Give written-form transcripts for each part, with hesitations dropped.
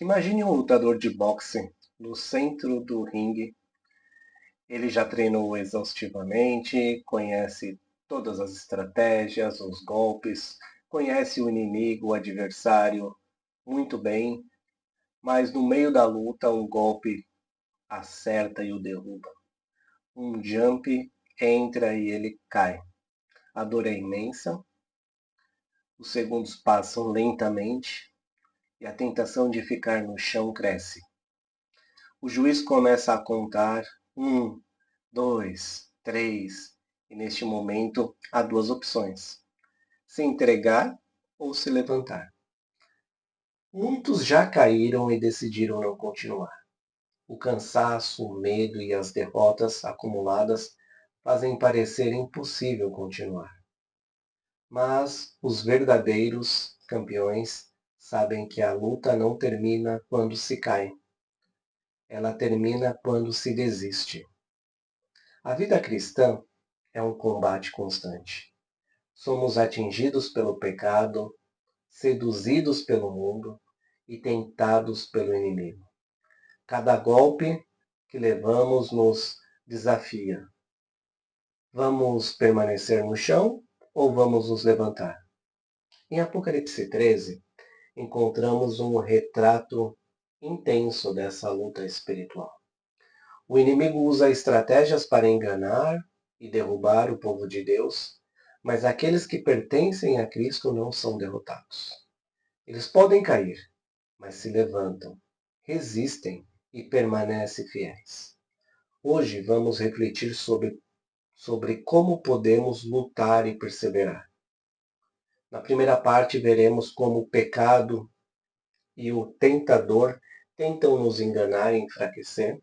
Imagine um lutador de boxe no centro do ringue. Ele já treinou exaustivamente, conhece todas as estratégias, os golpes, conhece o inimigo, o adversário muito bem, mas no meio da luta um golpe acerta e o derruba. Um jump entra e ele cai. A dor é imensa, os segundos passam lentamente e a tentação de ficar no chão cresce. O juiz começa a contar 1, 2, 3, e neste momento há duas opções: se entregar ou se levantar. Muitos já caíram e decidiram não continuar. O cansaço, o medo e as derrotas acumuladas fazem parecer impossível continuar. Mas os verdadeiros campeões sabem que a luta não termina quando se cai. Ela termina quando se desiste. A vida cristã é um combate constante. Somos atingidos pelo pecado, seduzidos pelo mundo e tentados pelo inimigo. Cada golpe que levamos nos desafia. Vamos permanecer no chão ou vamos nos levantar? Em Apocalipse 13, encontramos um retrato intenso dessa luta espiritual. O inimigo usa estratégias para enganar e derrubar o povo de Deus, mas aqueles que pertencem a Cristo não são derrotados. Eles podem cair, mas se levantam, resistem e permanecem fiéis. Hoje vamos refletir sobre como podemos lutar e perseverar. Na primeira parte, veremos como o pecado e o tentador tentam nos enganar e enfraquecer.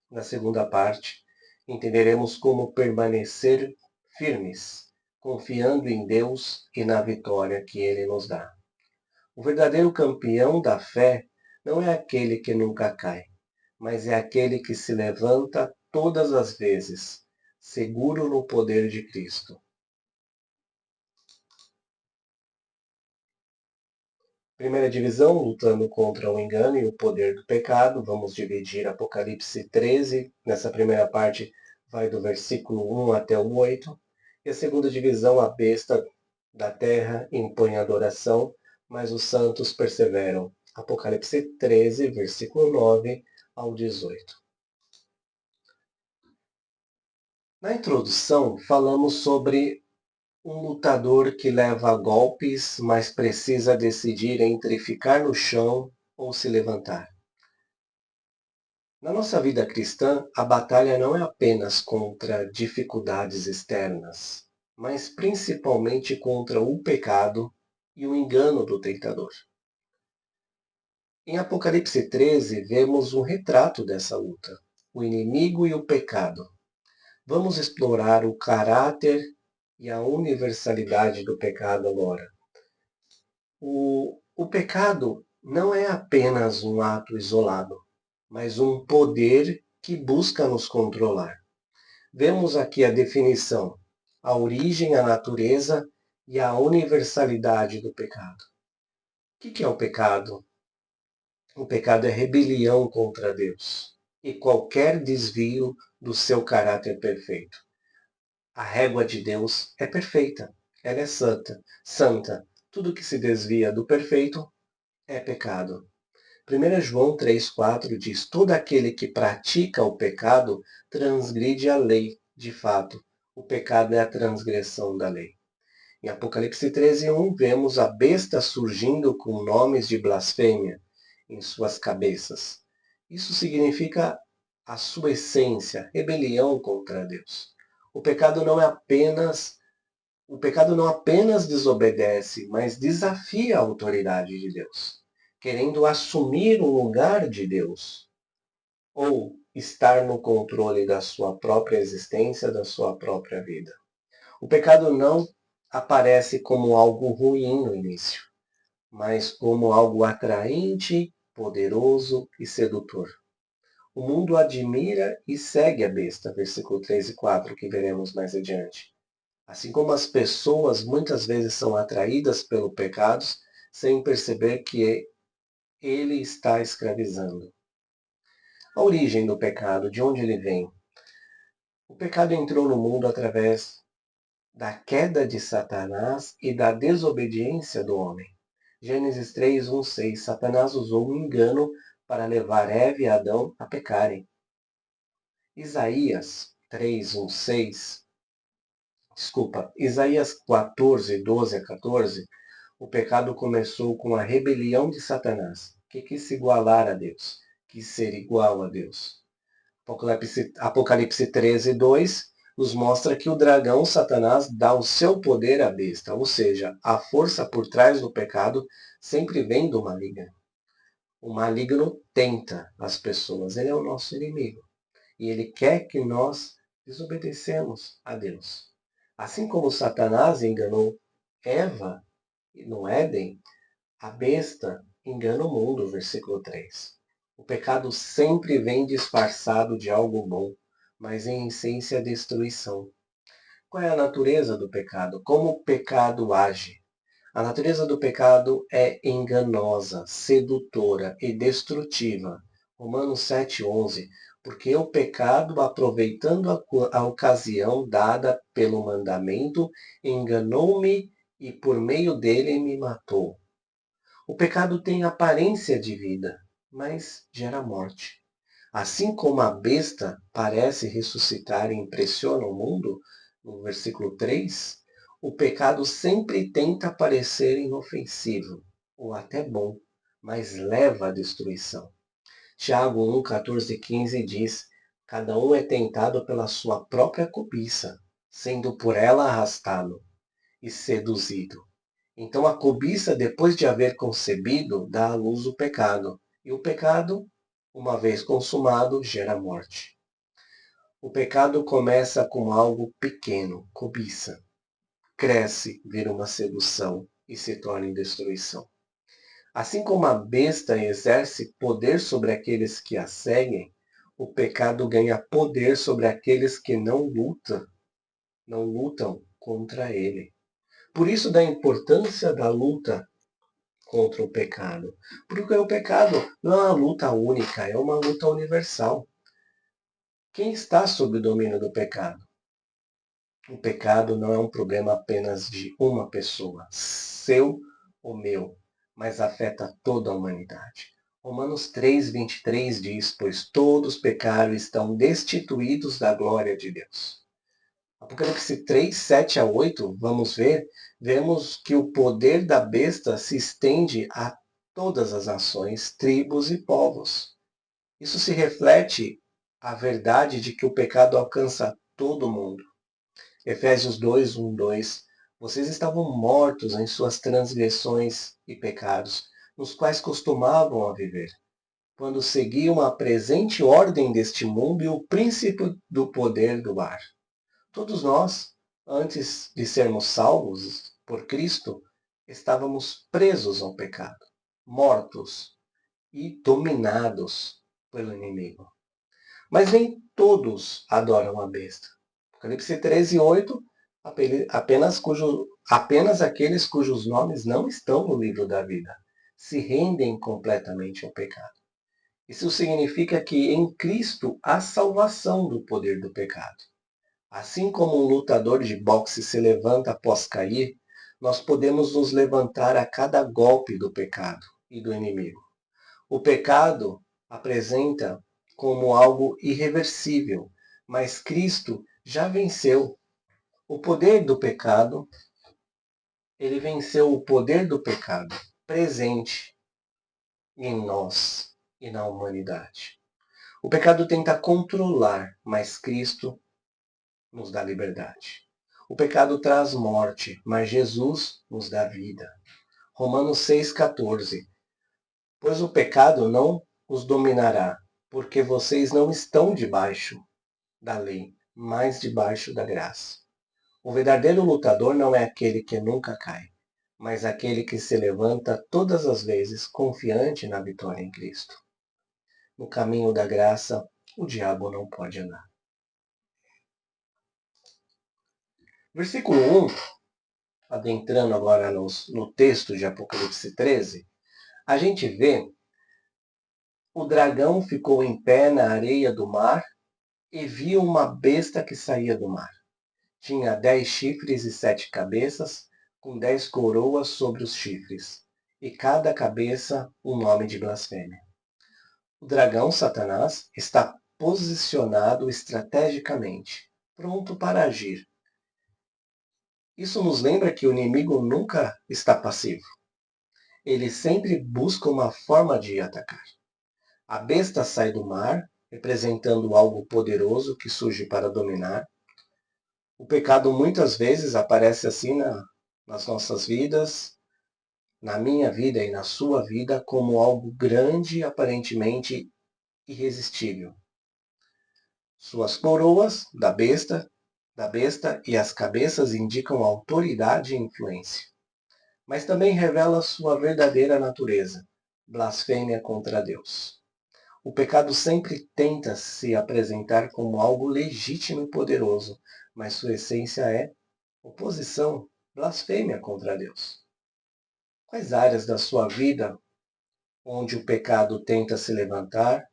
Na segunda parte, entenderemos como permanecer firmes, confiando em Deus e na vitória que Ele nos dá. O verdadeiro campeão da fé não é aquele que nunca cai, mas é aquele que se levanta todas as vezes, seguro no poder de Cristo. Primeira divisão, lutando contra o engano e o poder do pecado. Vamos dividir Apocalipse 13. Nessa primeira parte, vai do versículo 1 até o 8. E a segunda divisão, a besta da terra impõe adoração, mas os santos perseveram. Apocalipse 13, versículo 9 ao 18. Na introdução, falamos sobre um lutador que leva golpes, mas precisa decidir entre ficar no chão ou se levantar. Na nossa vida cristã, a batalha não é apenas contra dificuldades externas, mas principalmente contra o pecado e o engano do tentador. Em Apocalipse 13, vemos um retrato dessa luta, o inimigo e o pecado. Vamos explorar o caráter e a universalidade do pecado agora. O pecado não é apenas um ato isolado, mas um poder que busca nos controlar. Vemos aqui a definição, a origem, a natureza e a universalidade do pecado. O que é o pecado? O pecado é rebelião contra Deus e qualquer desvio do seu caráter perfeito. A régua de Deus é perfeita, ela é santa, santa. Tudo que se desvia do perfeito é pecado. 1 João 3,4 diz: todo aquele que pratica o pecado transgride a lei. De fato, o pecado é a transgressão da lei. Em Apocalipse 13:1, vemos a besta surgindo com nomes de blasfêmia em suas cabeças. Isso significa a sua essência, rebelião contra Deus. O pecado não é apenas o pecado não apenas desobedece, mas desafia a autoridade de Deus, querendo assumir o lugar de Deus, ou estar no controle da sua própria existência, da sua própria vida. O pecado não aparece como algo ruim no início, mas como algo atraente, poderoso e sedutor. O mundo admira e segue a besta, versículo 3 e 4, que veremos mais adiante. Assim como as pessoas muitas vezes são atraídas pelo pecado sem perceber que ele está escravizando. A origem do pecado, de onde ele vem? O pecado entrou no mundo através da queda de Satanás e da desobediência do homem. Gênesis 3, 1, 6. Satanás usou um engano para levar Eva e Adão a pecarem. Isaías 3, 1, 6. Isaías 14, 12 a 14. O pecado começou com a rebelião de Satanás, que quis se igualar a Deus, quis ser igual a Deus. Apocalipse 13, 2 nos mostra que o dragão, Satanás, dá o seu poder à besta, ou seja, a força por trás do pecado sempre vem do maligno. O maligno tenta as pessoas, ele é o nosso inimigo. E ele quer que nós desobedecemos a Deus. Assim como Satanás enganou Eva no Éden, a besta engana o mundo, versículo 3. O pecado sempre vem disfarçado de algo bom, mas em essência é destruição. Qual é a natureza do pecado? Como o pecado age? A natureza do pecado é enganosa, sedutora e destrutiva. Romanos 7,11. Porque o pecado, aproveitando a ocasião dada pelo mandamento, enganou-me e por meio dele me matou. O pecado tem aparência de vida, mas gera morte. Assim como a besta parece ressuscitar e impressiona o mundo, no versículo 3, o pecado sempre tenta parecer inofensivo, ou até bom, mas leva à destruição. Tiago 1, 14 e 15 diz: cada um é tentado pela sua própria cobiça, sendo por ela arrastado e seduzido. Então a cobiça, depois de haver concebido, dá à luz o pecado. E o pecado, uma vez consumado, gera morte. O pecado começa com algo pequeno, cobiça. Cresce, vira uma sedução e se torna em destruição. Assim como a besta exerce poder sobre aqueles que a seguem, o pecado ganha poder sobre aqueles que não lutam contra ele. Por isso da importância da luta contra o pecado. Porque o pecado não é uma luta única, é uma luta universal. Quem está sob o domínio do pecado? O pecado não é um problema apenas de uma pessoa, seu ou meu, mas afeta toda a humanidade. Romanos 3:23 diz: pois todos pecaram e estão destituídos da glória de Deus. Apocalipse 3, 7 a 8, vemos que o poder da besta se estende a todas as nações, tribos e povos. Isso se reflete a verdade de que o pecado alcança todo mundo. Efésios 2, 1, 2. Vocês estavam mortos em suas transgressões e pecados, nos quais costumavam a viver, quando seguiam a presente ordem deste mundo e o príncipe do poder do ar. Todos nós, antes de sermos salvos por Cristo, estávamos presos ao pecado, mortos e dominados pelo inimigo. Mas nem todos adoram a besta. Apocalipse 13:8, apenas aqueles cujos nomes não estão no livro da vida se rendem completamente ao pecado. Isso significa que em Cristo há salvação do poder do pecado. Assim como um lutador de boxe se levanta após cair, nós podemos nos levantar a cada golpe do pecado e do inimigo. O pecado apresenta como algo irreversível, mas Cristo já venceu o poder do pecado. Ele venceu o poder do pecado presente em nós e na humanidade. O pecado tenta controlar, mas Cristo nos dá liberdade. O pecado traz morte, mas Jesus nos dá vida. Romanos 6,14. Pois o pecado não os dominará, porque vocês não estão debaixo da lei, mas debaixo da graça. O verdadeiro lutador não é aquele que nunca cai, mas aquele que se levanta todas as vezes confiante na vitória em Cristo. No caminho da graça, o diabo não pode andar. Versículo 1, adentrando agora no texto de Apocalipse 13, a gente vê O dragão ficou em pé na areia do mar e viu uma besta que saía do mar. Tinha 10 chifres e 7 cabeças, com 10 coroas sobre os chifres, e cada cabeça um nome de blasfêmia. O dragão Satanás está posicionado estrategicamente, pronto para agir. Isso nos lembra que o inimigo nunca está passivo. Ele sempre busca uma forma de atacar. A besta sai do mar, representando algo poderoso que surge para dominar. O pecado muitas vezes aparece assim nas nossas vidas, na minha vida e na sua vida, como algo grande, aparentemente irresistível. Suas coroas da besta e as cabeças indicam autoridade e influência, mas também revela sua verdadeira natureza, blasfêmia contra Deus. O pecado sempre tenta se apresentar como algo legítimo e poderoso, mas sua essência é oposição, blasfêmia contra Deus. Quais áreas da sua vida onde o pecado tenta se levantar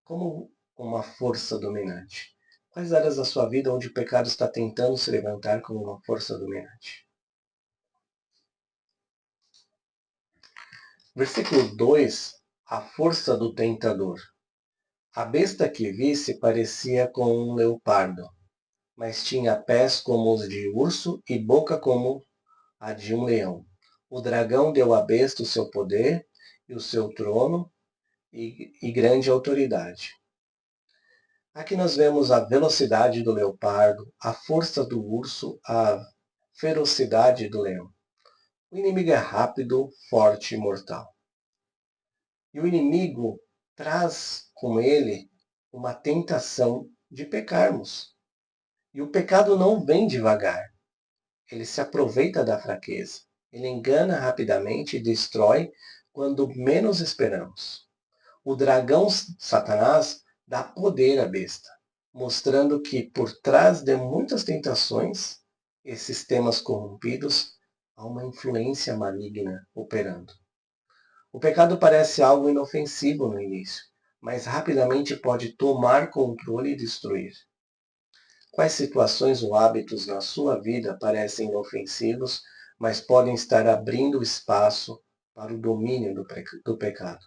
como uma força dominante? Quais áreas da sua vida onde o pecado está tentando se levantar como uma força dominante? Versículo 2, a força do tentador. A besta que visse parecia com um leopardo, mas tinha pés como os de urso e boca como a de um leão. O dragão deu à besta o seu poder e o seu trono e grande autoridade. Aqui nós vemos a velocidade do leopardo, a força do urso, a ferocidade do leão. O inimigo é rápido, forte e mortal. E o inimigo traz com ele uma tentação de pecarmos. E o pecado não vem devagar. Ele se aproveita da fraqueza. Ele engana rapidamente e destrói quando menos esperamos. O dragão Satanás dá poder à besta, mostrando que por trás de muitas tentações e sistemas corrompidos há uma influência maligna operando. O pecado parece algo inofensivo no início, mas rapidamente pode tomar controle e destruir. Quais situações ou hábitos na sua vida parecem inofensivos, mas podem estar abrindo espaço para o domínio do pecado?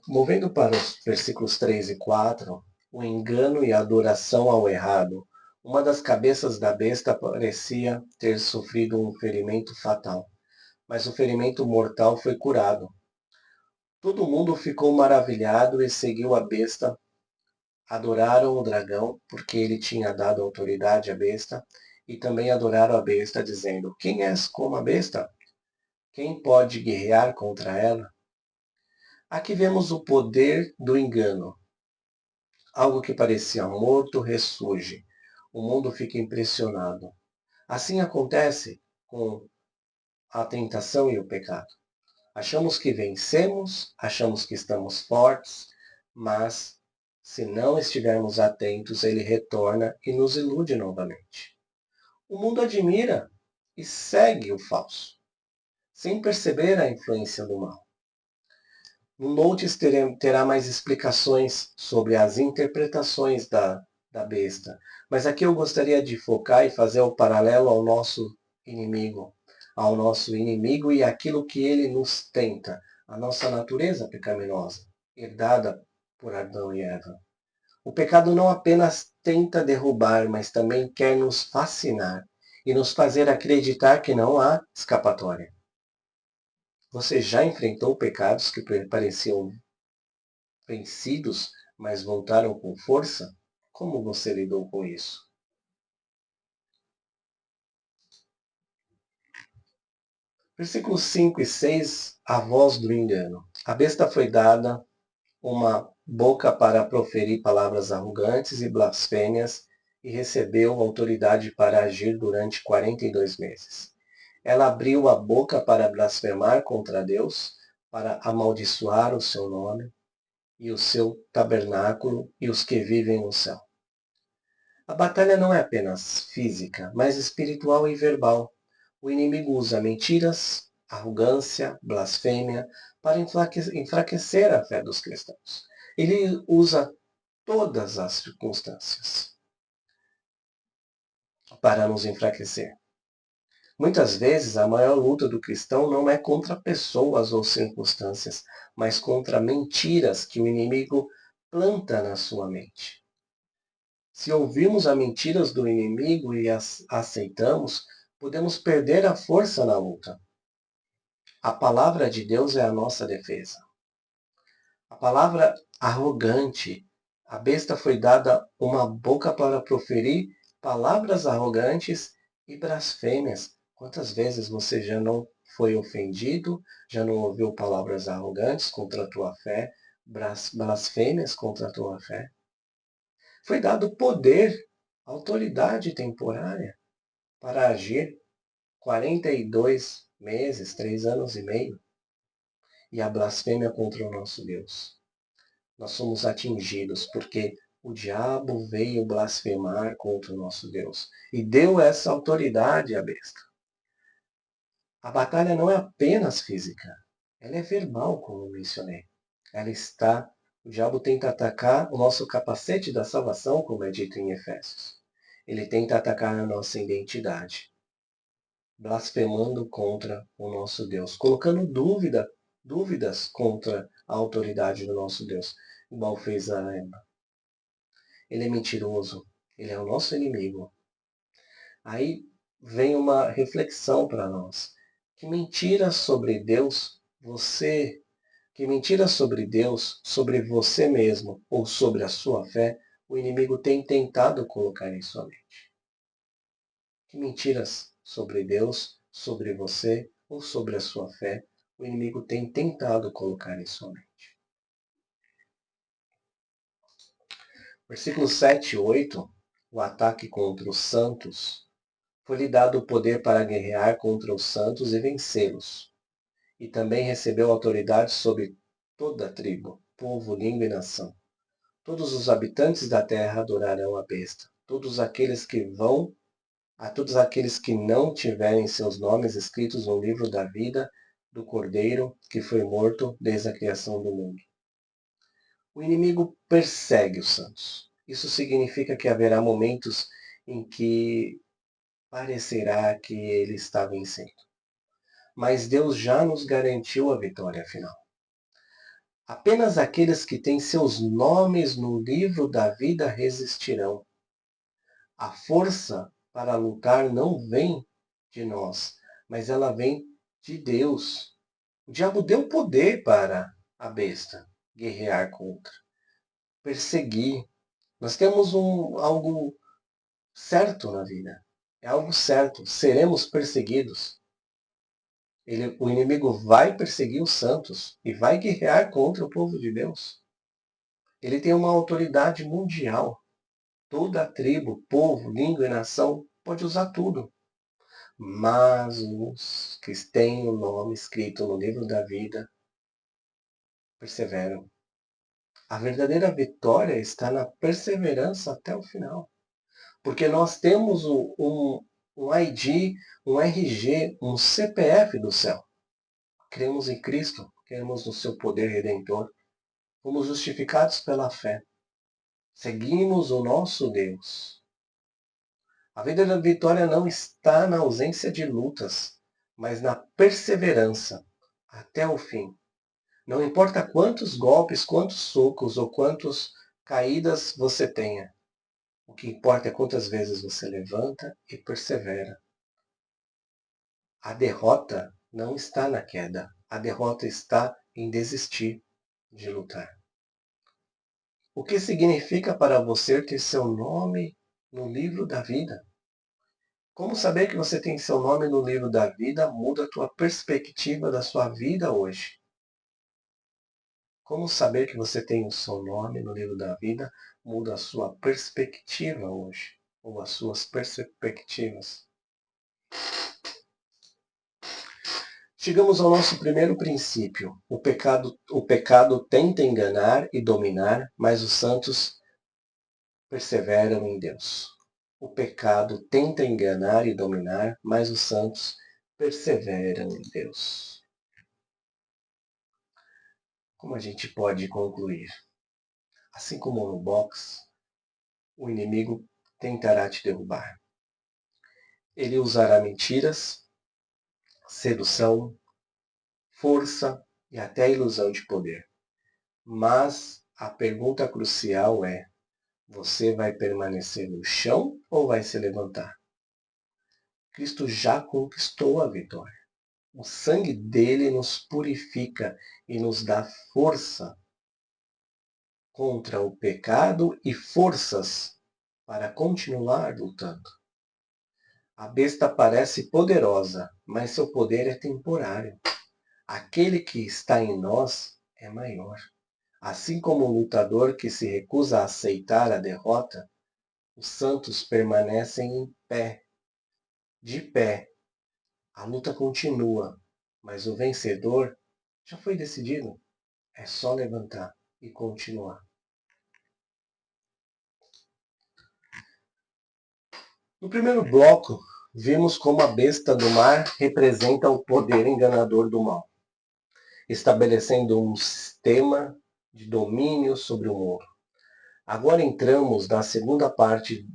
Movendo para os versículos 3 e 4, o engano e a adoração ao errado. Uma das cabeças da besta parecia ter sofrido um ferimento fatal, mas o ferimento mortal foi curado. Todo mundo ficou maravilhado e seguiu a besta. Adoraram o dragão, porque ele tinha dado autoridade à besta, e também adoraram a besta, dizendo: Quem és como a besta? Quem pode guerrear contra ela? Aqui vemos o poder do engano. Algo que parecia morto ressurge. O mundo fica impressionado. Assim acontece com a tentação e o pecado. Achamos que vencemos, achamos que estamos fortes, mas se não estivermos atentos, ele retorna e nos ilude novamente. O mundo admira e segue o falso, sem perceber a influência do mal. No Notes terá mais explicações sobre as interpretações da besta, mas aqui eu gostaria de focar e fazer o paralelo ao nosso inimigo e aquilo que ele nos tenta, a nossa natureza pecaminosa, herdada por Adão e Eva. O pecado não apenas tenta derrubar, mas também quer nos fascinar e nos fazer acreditar que não há escapatória. Você já enfrentou pecados que pareciam vencidos, mas voltaram com força? Como você lidou com isso? Versículos 5 e 6, a voz do engano. A besta foi dada uma boca para proferir palavras arrogantes e blasfêmias e recebeu autoridade para agir durante 42 meses. Ela abriu a boca para blasfemar contra Deus, para amaldiçoar o seu nome e o seu tabernáculo e os que vivem no céu. A batalha não é apenas física, mas espiritual e verbal. O inimigo usa mentiras, arrogância, blasfêmia, para enfraquecer a fé dos cristãos. Ele usa todas as circunstâncias para nos enfraquecer. Muitas vezes, a maior luta do cristão não é contra pessoas ou circunstâncias, mas contra mentiras que o inimigo planta na sua mente. Se ouvirmos as mentiras do inimigo e as aceitamos, podemos perder a força na luta. A palavra de Deus é a nossa defesa. A palavra arrogante, a besta foi dada uma boca para proferir palavras arrogantes e blasfêmias. Quantas vezes você já não foi ofendido, já não ouviu palavras arrogantes contra a tua fé, blasfêmias contra a tua fé? Foi dado poder, autoridade temporária para agir 42 meses, 3 anos e meio, e a blasfêmia contra o nosso Deus. Nós somos atingidos porque o diabo veio blasfemar contra o nosso Deus e deu essa autoridade à besta. A batalha não é apenas física, ela é verbal, como eu mencionei. O diabo tenta atacar o nosso capacete da salvação, como é dito em Efésios. Ele tenta atacar a nossa identidade, blasfemando contra o nosso Deus, colocando dúvidas contra a autoridade do nosso Deus, igual fez a Eva. Ele é mentiroso, ele é o nosso inimigo. Aí vem uma reflexão para nós. Que mentira sobre Deus que mentira sobre Deus, sobre você mesmo ou sobre a sua fé, o inimigo tem tentado colocar em sua mente? Que mentiras sobre Deus, sobre você ou sobre a sua fé, o inimigo tem tentado colocar em sua mente? Versículos 7 e 8, o ataque contra os santos. Foi-lhe dado o poder para guerrear contra os santos e vencê-los. E também recebeu autoridade sobre toda a tribo, povo, língua e nação. Todos os habitantes da terra adorarão a besta. Todos aqueles que não tiverem seus nomes escritos no livro da vida do Cordeiro, que foi morto desde a criação do mundo. O inimigo persegue os santos. Isso significa que haverá momentos em que parecerá que ele está vencendo. Mas Deus já nos garantiu a vitória final. Apenas aqueles que têm seus nomes no livro da vida resistirão. A força para lutar não vem de nós, mas ela vem de Deus. O diabo deu poder para a besta guerrear contra, perseguir. Nós temos algo certo na vida. É algo certo. Seremos perseguidos. O inimigo vai perseguir os santos e vai guerrear contra o povo de Deus. Ele tem uma autoridade mundial. Toda a tribo, povo, língua e nação pode usar tudo. Mas os que têm o nome escrito no livro da vida perseveram. A verdadeira vitória está na perseverança até o final. Porque nós temos um ID, um RG, um CPF do céu. Cremos em Cristo, cremos no seu poder redentor. Fomos justificados pela fé. Seguimos o nosso Deus. A verdadeira vitória não está na ausência de lutas, mas na perseverança até o fim. Não importa quantos golpes, quantos socos ou quantas caídas você tenha. O que importa é quantas vezes você levanta e persevera. A derrota não está na queda. A derrota está em desistir de lutar. O que significa para você ter seu nome no livro da vida? Como saber que você tem seu nome no livro da vida muda a tua perspectiva da sua vida hoje? Como saber que você tem o seu nome no livro da vida muda a sua perspectiva hoje? Ou as suas perspectivas? Chegamos ao nosso primeiro princípio. O pecado tenta enganar e dominar, mas os santos perseveram em Deus. O pecado tenta enganar e dominar, mas os santos perseveram em Deus. Como a gente pode concluir? Assim como no boxe, o inimigo tentará te derrubar. Ele usará mentiras, sedução, força e até a ilusão de poder. Mas a pergunta crucial é: você vai permanecer no chão ou vai se levantar? Cristo já conquistou a vitória. O sangue dele nos purifica e nos dá força contra o pecado e forças para continuar lutando. A besta parece poderosa, mas seu poder é temporário. Aquele que está em nós é maior. Assim como o lutador que se recusa a aceitar a derrota, os santos permanecem em pé, de pé. A luta continua, mas o vencedor já foi decidido. É só levantar e continuar. No primeiro bloco, vimos como a besta do mar representa o poder enganador do mal, estabelecendo um sistema de domínio sobre o mundo. Agora entramos na segunda parte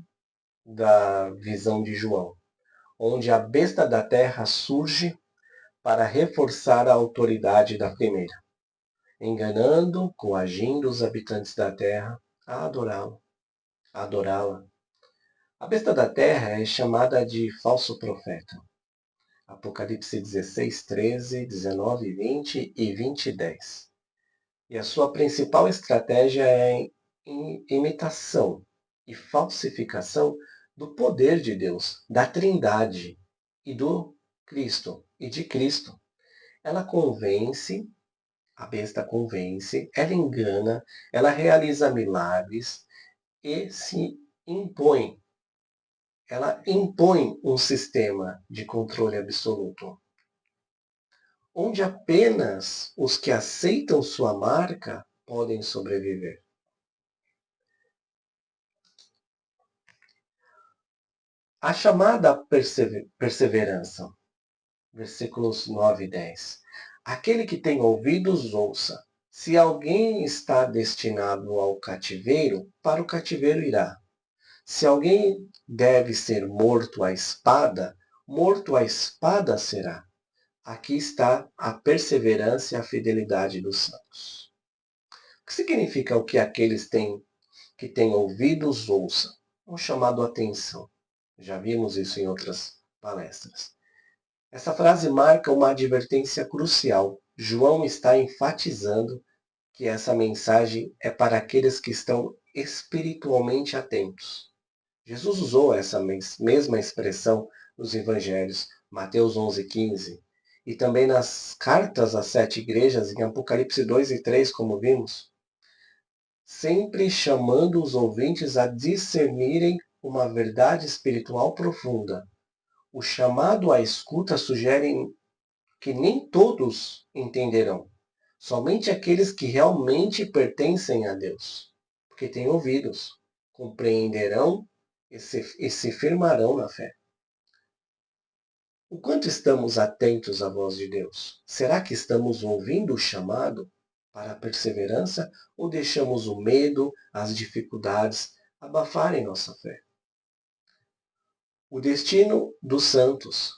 da visão de João, onde a besta da terra surge para reforçar a autoridade da primeira, enganando, coagindo os habitantes da terra a adorá-la. A besta da terra é chamada de falso profeta. Apocalipse 16, 13, 19, 20 e 20 e 10. E a sua principal estratégia é imitação e falsificação do poder de Deus, da Trindade e do Cristo e de Cristo. Ela convence, a besta convence, ela engana, ela realiza milagres e se impõe. Ela impõe um sistema de controle absoluto, onde apenas os que aceitam sua marca podem sobreviver. A chamada perseverança, versículos 9 e 10. Aquele que tem ouvidos, ouça. Se alguém está destinado ao cativeiro, para o cativeiro irá. Se alguém deve ser morto à espada será. Aqui está a perseverança e a fidelidade dos santos. O que significa o que aqueles que têm ouvidos ouçam? Um chamado à atenção. Já vimos isso em outras palestras. Essa frase marca uma advertência crucial. João está enfatizando que essa mensagem é para aqueles que estão espiritualmente atentos. Jesus usou essa mesma expressão nos evangelhos, Mateus 11:15, e também nas cartas às 7 igrejas, em Apocalipse 2 e 3, como vimos, sempre chamando os ouvintes a discernirem uma verdade espiritual profunda. O chamado à escuta sugere que nem todos entenderão, somente aqueles que realmente pertencem a Deus, porque têm ouvidos, compreenderão e se firmarão na fé. O quanto estamos atentos à voz de Deus? Será que estamos ouvindo o chamado para a perseverança ou deixamos o medo, as dificuldades abafarem nossa fé? O destino dos santos,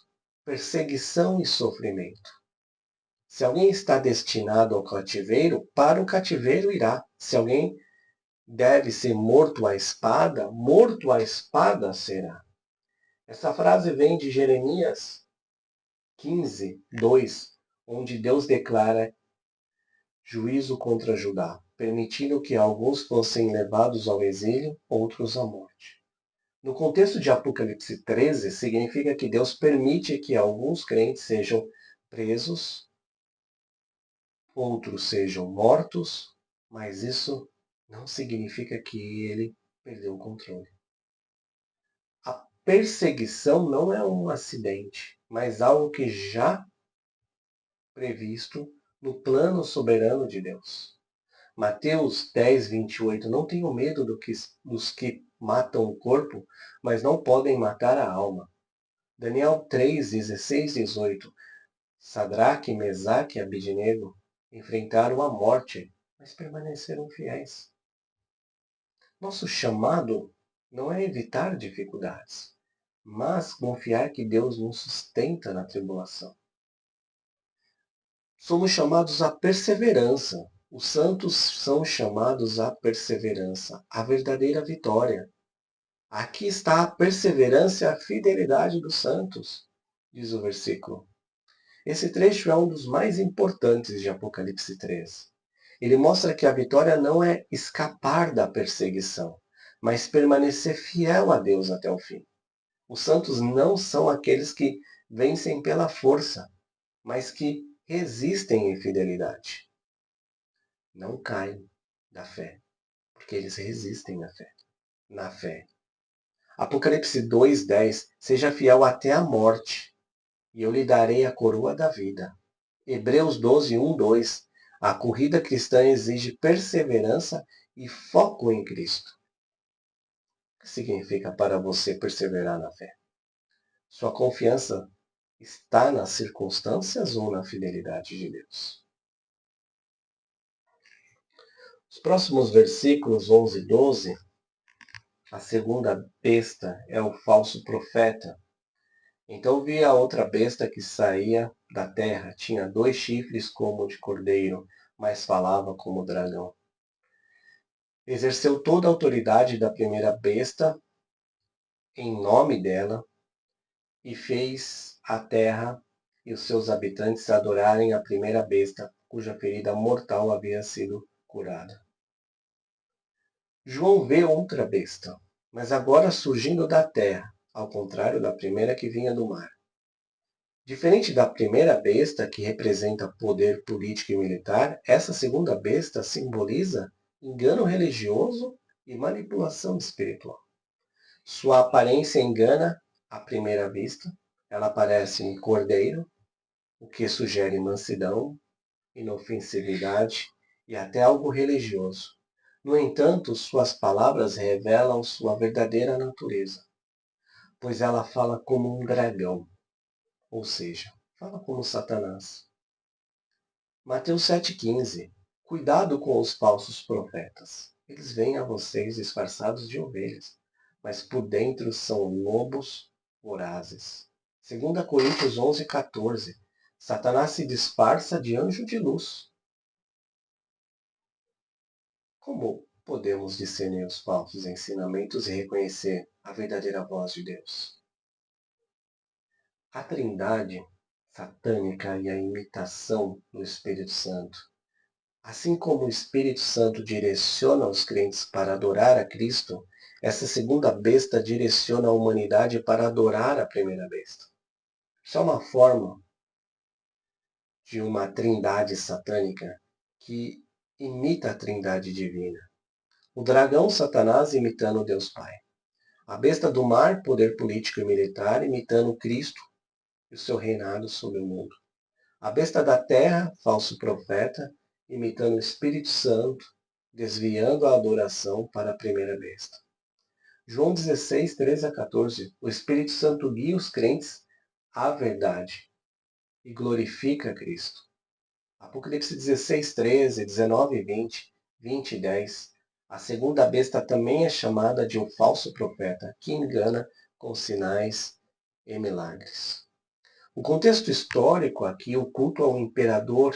perseguição e sofrimento. Se alguém está destinado ao cativeiro, para o cativeiro irá. Se alguém deve ser morto à espada será. Essa frase vem de Jeremias 15, 2, onde Deus declara juízo contra Judá, permitindo que alguns fossem levados ao exílio, outros à morte. No contexto de Apocalipse 13, significa que Deus permite que alguns crentes sejam presos, outros sejam mortos, mas isso não significa que ele perdeu o controle. A perseguição não é um acidente, mas algo que já previsto no plano soberano de Deus. Mateus 10, 28. Não tenham medo dos que matam o corpo, mas não podem matar a alma. Daniel 3, 16, 18. Sadraque, Mesaque e Abidnego enfrentaram a morte, mas permaneceram fiéis. Nosso chamado não é evitar dificuldades, mas confiar que Deus nos sustenta na tribulação. Somos chamados à perseverança. Os santos são chamados à perseverança, à verdadeira vitória. Aqui está a perseverança e a fidelidade dos santos, diz o versículo. Esse trecho é um dos mais importantes de Apocalipse 13. Ele mostra que a vitória não é escapar da perseguição, mas permanecer fiel a Deus até o fim. Os santos não são aqueles que vencem pela força, mas que resistem em fidelidade. Não caem da fé, porque eles resistem na fé. Apocalipse 2:10, seja fiel até a morte, e eu lhe darei a coroa da vida. Hebreus 12:1, 2, a corrida cristã exige perseverança e foco em Cristo. O que significa para você perseverar na fé? Sua confiança está nas circunstâncias ou na fidelidade de Deus? Os próximos versículos 11 e 12, a segunda besta é o falso profeta. Então vi a outra besta que saía da terra. Tinha 2 chifres como de cordeiro, mas falava como dragão. Exerceu toda a autoridade da primeira besta em nome dela e fez a terra e os seus habitantes adorarem a primeira besta, cuja ferida mortal havia sido curada. João vê outra besta, mas agora surgindo da terra, ao contrário da primeira que vinha do mar. Diferente da primeira besta, que representa poder político e militar, essa segunda besta simboliza engano religioso e manipulação espiritual. Sua aparência engana à primeira vista. Ela parece um cordeiro, o que sugere mansidão, inofensividade e até algo religioso. No entanto, suas palavras revelam sua verdadeira natureza, pois ela fala como um dragão, ou seja, fala como Satanás. Mateus 7,15. Cuidado com os falsos profetas. Eles vêm a vocês disfarçados de ovelhas, mas por dentro são lobos vorazes. 2 Coríntios 11,14. Satanás se disfarça de anjo de luz. Como podemos discernir os falsos ensinamentos e reconhecer a verdadeira voz de Deus? A trindade satânica e a imitação do Espírito Santo. Assim como o Espírito Santo direciona os crentes para adorar a Cristo, essa segunda besta direciona a humanidade para adorar a primeira besta. Isso é uma forma de uma trindade satânica que imita a trindade divina. O dragão Satanás imitando Deus Pai. A besta do mar, poder político e militar, imitando Cristo e o seu reinado sobre o mundo. A besta da terra, falso profeta, imitando o Espírito Santo, desviando a adoração para a primeira besta. João 16, 13 a 14. O Espírito Santo guia os crentes à verdade e glorifica Cristo. Apocalipse 16, 13, 19 e 20, 20 e 10. A segunda besta também é chamada de um falso profeta, que engana com sinais e milagres. O contexto histórico aqui, o culto ao imperador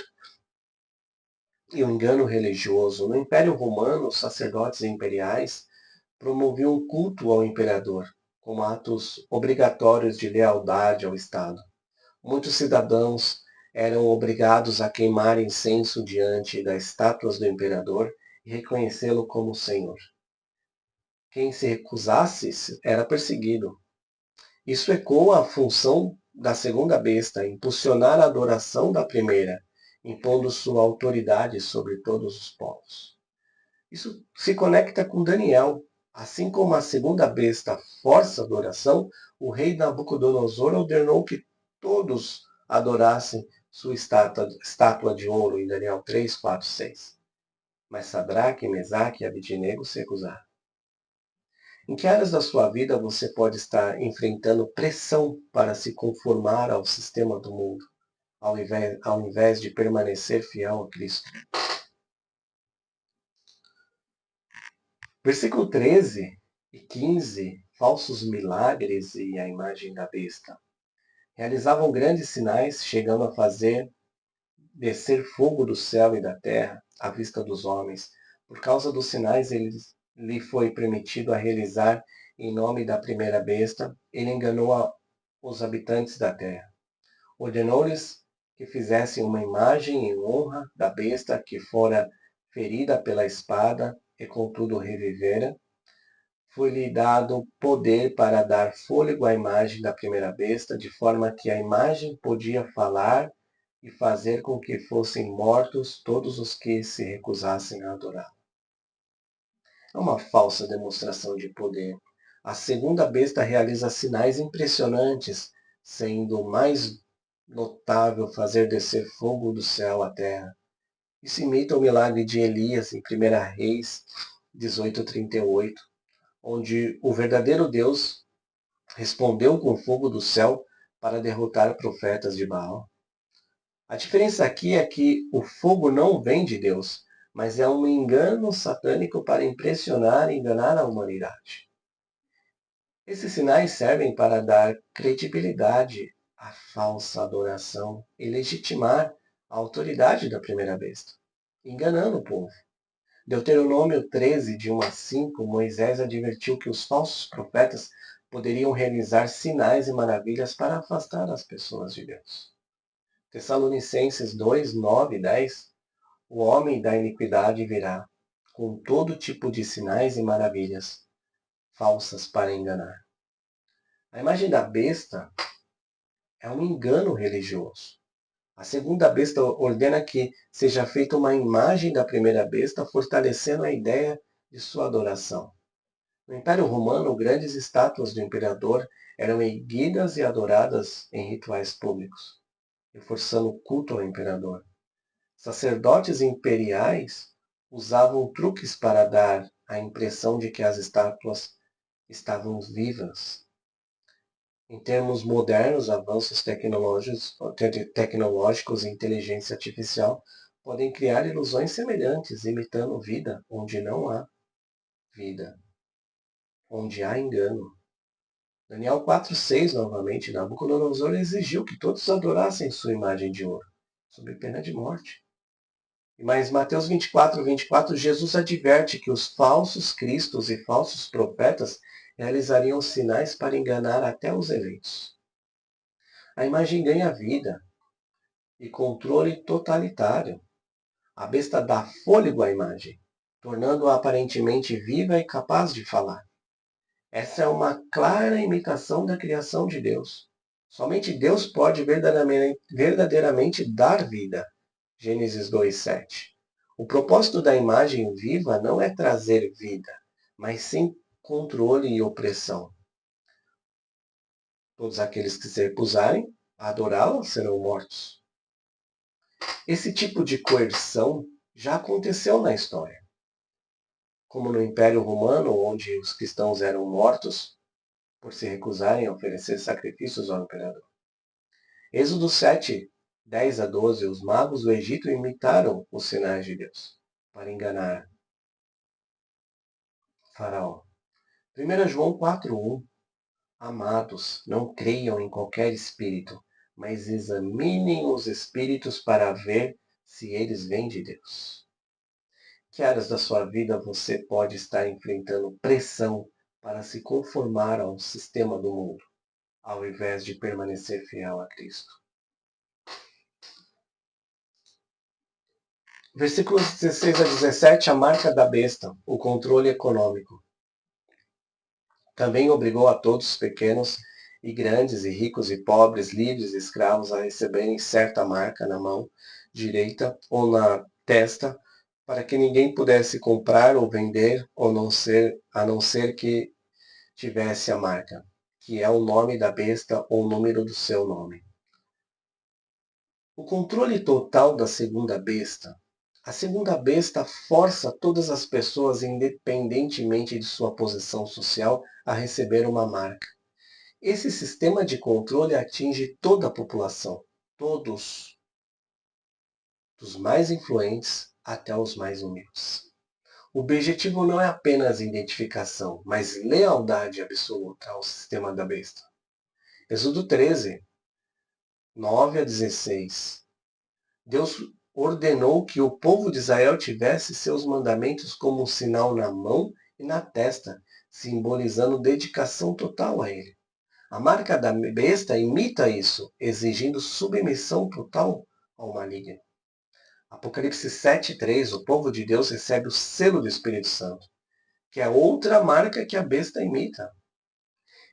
e o engano religioso. No Império Romano, os sacerdotes imperiais promoviam um culto ao imperador, com atos obrigatórios de lealdade ao Estado. Muitos cidadãos eram obrigados a queimar incenso diante das estátuas do imperador e reconhecê-lo como Senhor. Quem se recusasse era perseguido. Isso ecoa a função da segunda besta, impulsionar a adoração da primeira, impondo sua autoridade sobre todos os povos. Isso se conecta com Daniel. Assim como a segunda besta força a adoração, o rei Nabucodonosor ordenou que todos adorassem sua estátua de ouro, em Daniel 3, 4, 6. Mas Sadraque, Mesaque e Abidnego se recusaram. Em que áreas da sua vida você pode estar enfrentando pressão para se conformar ao sistema do mundo, ao invés de permanecer fiel a Cristo? Versículo 13 e 15, falsos milagres e a imagem da besta. Realizavam grandes sinais, chegando a fazer descer fogo do céu e da terra à vista dos homens. Por causa dos sinais, lhe foi permitido a realizar em nome da primeira besta. Ele enganou os habitantes da terra. Ordenou-lhes que fizessem uma imagem em honra da besta que fora ferida pela espada e contudo revivera. Foi-lhe dado poder para dar fôlego à imagem da primeira besta, de forma que a imagem podia falar e fazer com que fossem mortos todos os que se recusassem a adorá-la. É uma falsa demonstração de poder. A segunda besta realiza sinais impressionantes, sendo o mais notável fazer descer fogo do céu à terra. Isso imita o milagre de Elias em 1 Reis 18:38, onde o verdadeiro Deus respondeu com fogo do céu para derrotar profetas de Baal. A diferença aqui é que o fogo não vem de Deus, mas é um engano satânico para impressionar e enganar a humanidade. Esses sinais servem para dar credibilidade à falsa adoração e legitimar a autoridade da primeira besta, enganando o povo. Deuteronômio 13, de 1 a 5, Moisés advertiu que os falsos profetas poderiam realizar sinais e maravilhas para afastar as pessoas de Deus. Tessalonicenses 2, 9 e 10, o homem da iniquidade virá, com todo tipo de sinais e maravilhas, falsas para enganar. A imagem da besta é um engano religioso. A segunda besta ordena que seja feita uma imagem da primeira besta, fortalecendo a ideia de sua adoração. No Império Romano, grandes estátuas do imperador eram erguidas e adoradas em rituais públicos, reforçando o culto ao imperador. Sacerdotes imperiais usavam truques para dar a impressão de que as estátuas estavam vivas. Em termos modernos, avanços tecnológicos e inteligência artificial podem criar ilusões semelhantes, imitando vida onde não há vida, onde há engano. Daniel 4:6, novamente, Nabucodonosor exigiu que todos adorassem sua imagem de ouro, sob pena de morte. Mas Mateus 24:24, Jesus adverte que os falsos cristos e falsos profetas realizariam sinais para enganar até os eleitos. A imagem ganha vida e controle totalitário. A besta dá fôlego à imagem, tornando-a aparentemente viva e capaz de falar. Essa é uma clara imitação da criação de Deus. Somente Deus pode verdadeiramente dar vida. Gênesis 2:7. O propósito da imagem viva não é trazer vida, mas sim controle e opressão. Todos aqueles que se recusarem a adorá-la serão mortos. Esse tipo de coerção já aconteceu na história, como no Império Romano, onde os cristãos eram mortos por se recusarem a oferecer sacrifícios ao imperador. Êxodo 7, 10 a 12, os magos do Egito imitaram os sinais de Deus para enganar Faraó. 1 João 4:1, amados, não creiam em qualquer espírito, mas examinem os espíritos para ver se eles vêm de Deus. Que áreas da sua vida você pode estar enfrentando pressão para se conformar ao sistema do mundo, ao invés de permanecer fiel a Cristo? Versículos 16 a 17, a marca da besta, o controle econômico. Também obrigou a todos, pequenos e grandes, e ricos e pobres, livres e escravos, a receberem certa marca na mão direita ou na testa, para que ninguém pudesse comprar ou vender, a não ser que tivesse a marca, que é o nome da besta ou o número do seu nome. O controle total da segunda besta, A segunda besta força todas as pessoas, independentemente de sua posição social, a receber uma marca. Esse sistema de controle atinge toda a população, todos, dos mais influentes até os mais humildes. O objetivo não é apenas identificação, mas lealdade absoluta ao sistema da besta. Êxodo 13, 9 a 16. Deus ordenou que o povo de Israel tivesse seus mandamentos como um sinal na mão e na testa, simbolizando dedicação total a ele. A marca da besta imita isso, exigindo submissão total ao maligno. Apocalipse 7:3, o povo de Deus recebe o selo do Espírito Santo, que é outra marca que a besta imita.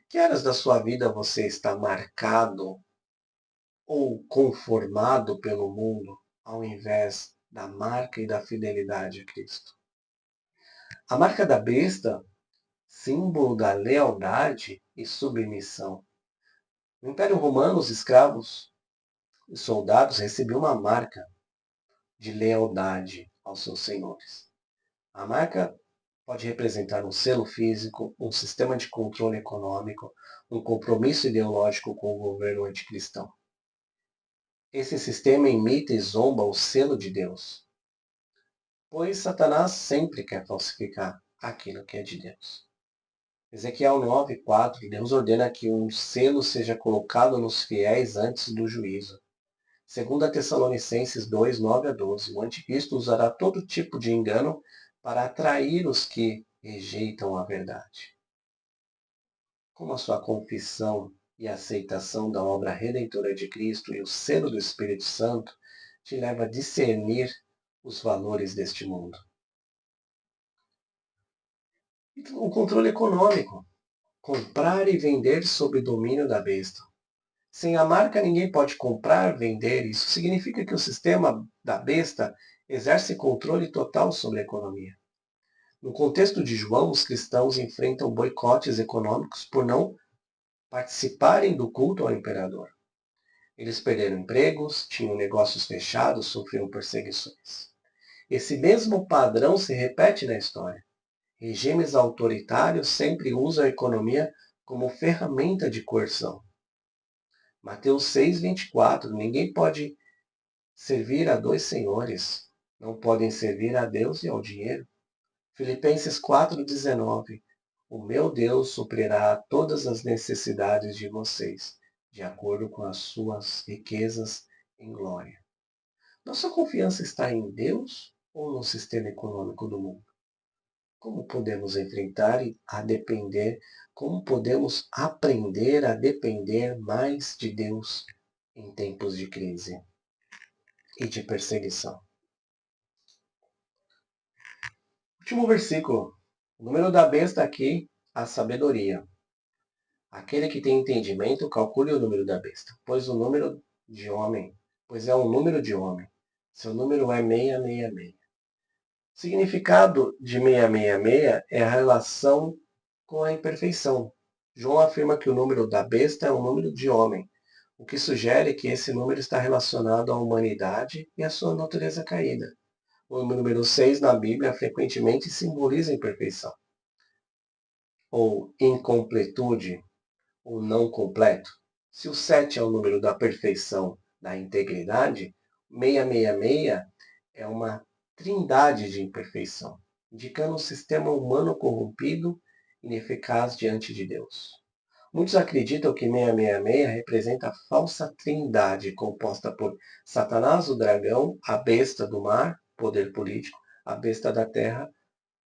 Que áreas da sua vida você está marcado ou conformado pelo mundo, ao invés da marca e da fidelidade a Cristo? A marca da besta, símbolo da lealdade e submissão. No Império Romano, os escravos e soldados recebiam uma marca de lealdade aos seus senhores. A marca pode representar um selo físico, um sistema de controle econômico, um compromisso ideológico com o governo anticristão. Esse sistema imita e zomba o selo de Deus, pois Satanás sempre quer falsificar aquilo que é de Deus. Ezequiel 9:4, Deus ordena que um selo seja colocado nos fiéis antes do juízo. 2 Tessalonicenses 2, 9 a 12, o anticristo usará todo tipo de engano para atrair os que rejeitam a verdade. Como a sua confissão e aceitação da obra redentora de Cristo e o selo do Espírito Santo te leva a discernir os valores deste mundo. O controle econômico. Comprar e vender sob domínio da besta. Sem a marca, ninguém pode comprar, vender. Isso significa que o sistema da besta exerce controle total sobre a economia. No contexto de João, os cristãos enfrentam boicotes econômicos por não participarem do culto ao imperador. Eles perderam empregos, tinham negócios fechados, sofriam perseguições. Esse mesmo padrão se repete na história. Regimes autoritários sempre usam a economia como ferramenta de coerção. Mateus 6:24, ninguém pode servir a dois senhores. Não podem servir a Deus e ao dinheiro. Filipenses 4:19, o meu Deus suprirá todas as necessidades de vocês, de acordo com as suas riquezas em glória. Nossa confiança está em Deus ou no sistema econômico do mundo? Como podemos enfrentar e a depender, como podemos aprender a depender mais de Deus em tempos de crise e de perseguição? Último versículo. O número da besta aqui, a sabedoria. Aquele que tem entendimento, calcule o número da besta, pois é um número de homem. Seu número é 666. O significado de 666 é a relação com a imperfeição. João afirma que o número da besta é um número de homem, o que sugere que esse número está relacionado à humanidade e à sua natureza caída. O número 6 na Bíblia frequentemente simboliza imperfeição, ou incompletude, ou não completo. Se o 7 é o número da perfeição, da integridade, 666 é uma trindade de imperfeição, indicando um sistema humano corrompido e ineficaz diante de Deus. Muitos acreditam que 666 representa a falsa trindade composta por Satanás, o dragão, a besta do mar, poder político, a besta da terra,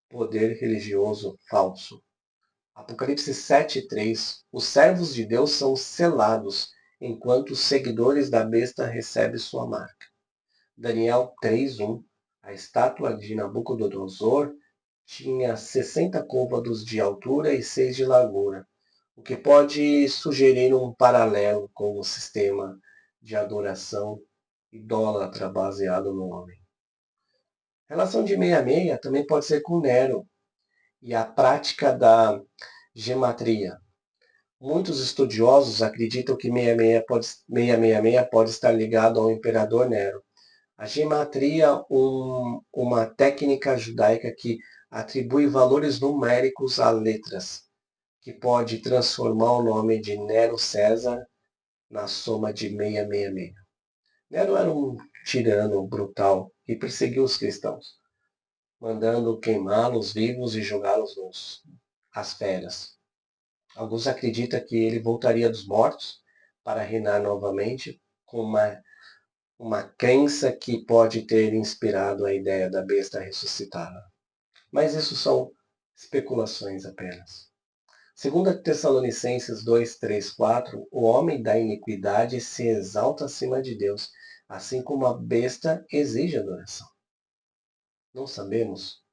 poder religioso falso. Apocalipse 7:3, os servos de Deus são selados, enquanto os seguidores da besta recebem sua marca. Daniel 3:1, a estátua de Nabucodonosor tinha 60 côvados de altura e 6 de largura, o que pode sugerir um paralelo com o sistema de adoração idólatra baseado no homem. A relação de 66 também pode ser com Nero e a prática da gematria. Muitos estudiosos acreditam que 666 pode estar ligado ao imperador Nero. A gematria, uma técnica judaica que atribui valores numéricos a letras, que pode transformar o nome de Nero César na soma de 666. Nero era um tirano brutal e perseguiu os cristãos, mandando queimá-los vivos e jogá-los às feras. Alguns acreditam que ele voltaria dos mortos para reinar novamente, com uma crença que pode ter inspirado a ideia da besta ressuscitada. Mas isso são especulações apenas. Segundo Tessalonicenses 2, 3, 4, o homem da iniquidade se exalta acima de Deus, assim como a besta exige adoração. Não sabemos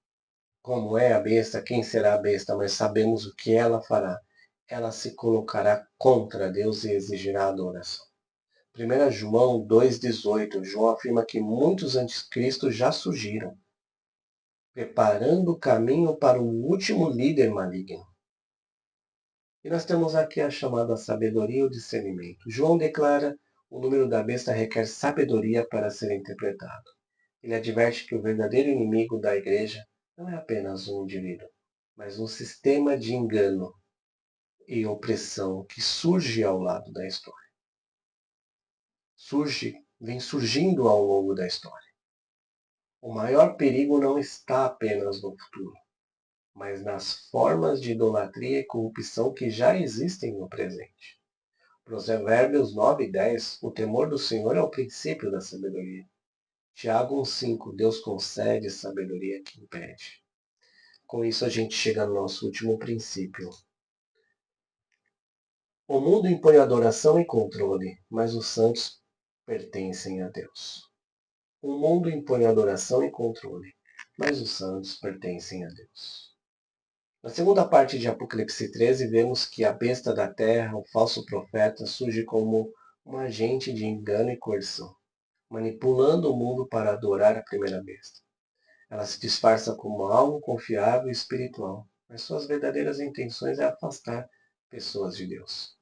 como é a besta, quem será a besta, mas sabemos o que ela fará. Ela se colocará contra Deus e exigirá adoração. 1 João 2,18, João afirma que muitos anticristos já surgiram, preparando o caminho para o último líder maligno. E nós temos aqui a chamada sabedoria ou discernimento. João declara: o número da besta requer sabedoria para ser interpretado. Ele adverte que o verdadeiro inimigo da igreja não é apenas um indivíduo, mas um sistema de engano e opressão que surge ao lado da história. Vem surgindo ao longo da história. O maior perigo não está apenas no futuro, mas nas formas de idolatria e corrupção que já existem no presente. Provérbios 9 e 10, o temor do Senhor é o princípio da sabedoria. Tiago 1,5, Deus concede sabedoria que impede. Com isso a gente chega no nosso último princípio. O mundo impõe adoração e controle, mas os santos pertencem a Deus. O mundo impõe adoração e controle, mas os santos pertencem a Deus. Na segunda parte de Apocalipse 13, vemos que a besta da terra, o falso profeta, surge como um agente de engano e coerção, manipulando o mundo para adorar a primeira besta. Ela se disfarça como algo confiável e espiritual, mas suas verdadeiras intenções é afastar pessoas de Deus.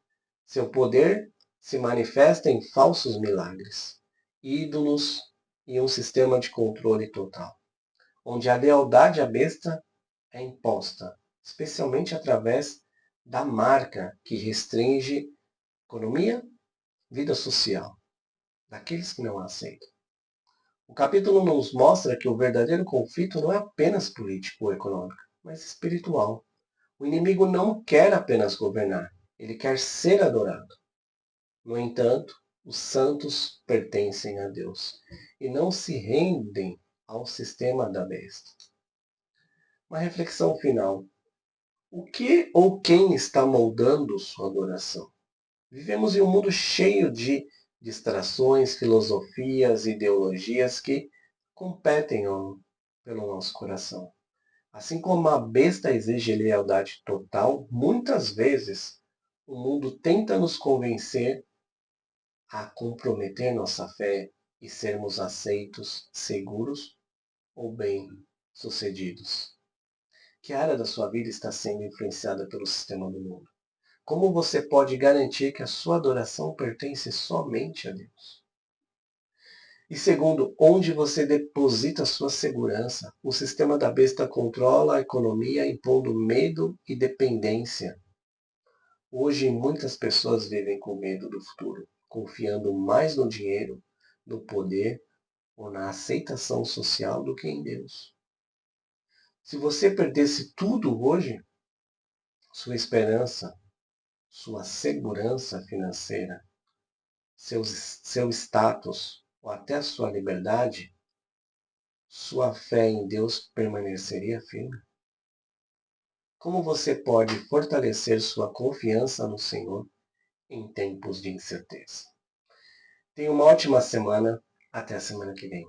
Seu poder se manifesta em falsos milagres, ídolos e um sistema de controle total, onde a lealdade à besta é imposta, especialmente através da marca que restringe economia, vida social, daqueles que não a aceitam. O capítulo nos mostra que o verdadeiro conflito não é apenas político ou econômico, mas espiritual. O inimigo não quer apenas governar, ele quer ser adorado. No entanto, os santos pertencem a Deus e não se rendem ao sistema da besta. Uma reflexão final. O que ou quem está moldando sua adoração? Vivemos em um mundo cheio de distrações, filosofias, ideologias que competem pelo nosso coração. Assim como a besta exige lealdade total, muitas vezes o mundo tenta nos convencer a comprometer nossa fé e sermos aceitos, seguros ou bem-sucedidos. Que área da sua vida está sendo influenciada pelo sistema do mundo? Como você pode garantir que a sua adoração pertence somente a Deus? E segundo, onde você deposita sua segurança? O sistema da besta controla a economia, impondo medo e dependência. Hoje, muitas pessoas vivem com medo do futuro, confiando mais no dinheiro, no poder ou na aceitação social do que em Deus. Se você perdesse tudo hoje, sua esperança, sua segurança financeira, seu status ou até sua liberdade, sua fé em Deus permaneceria firme? Como você pode fortalecer sua confiança no Senhor em tempos de incerteza? Tenha uma ótima semana. Até a semana que vem.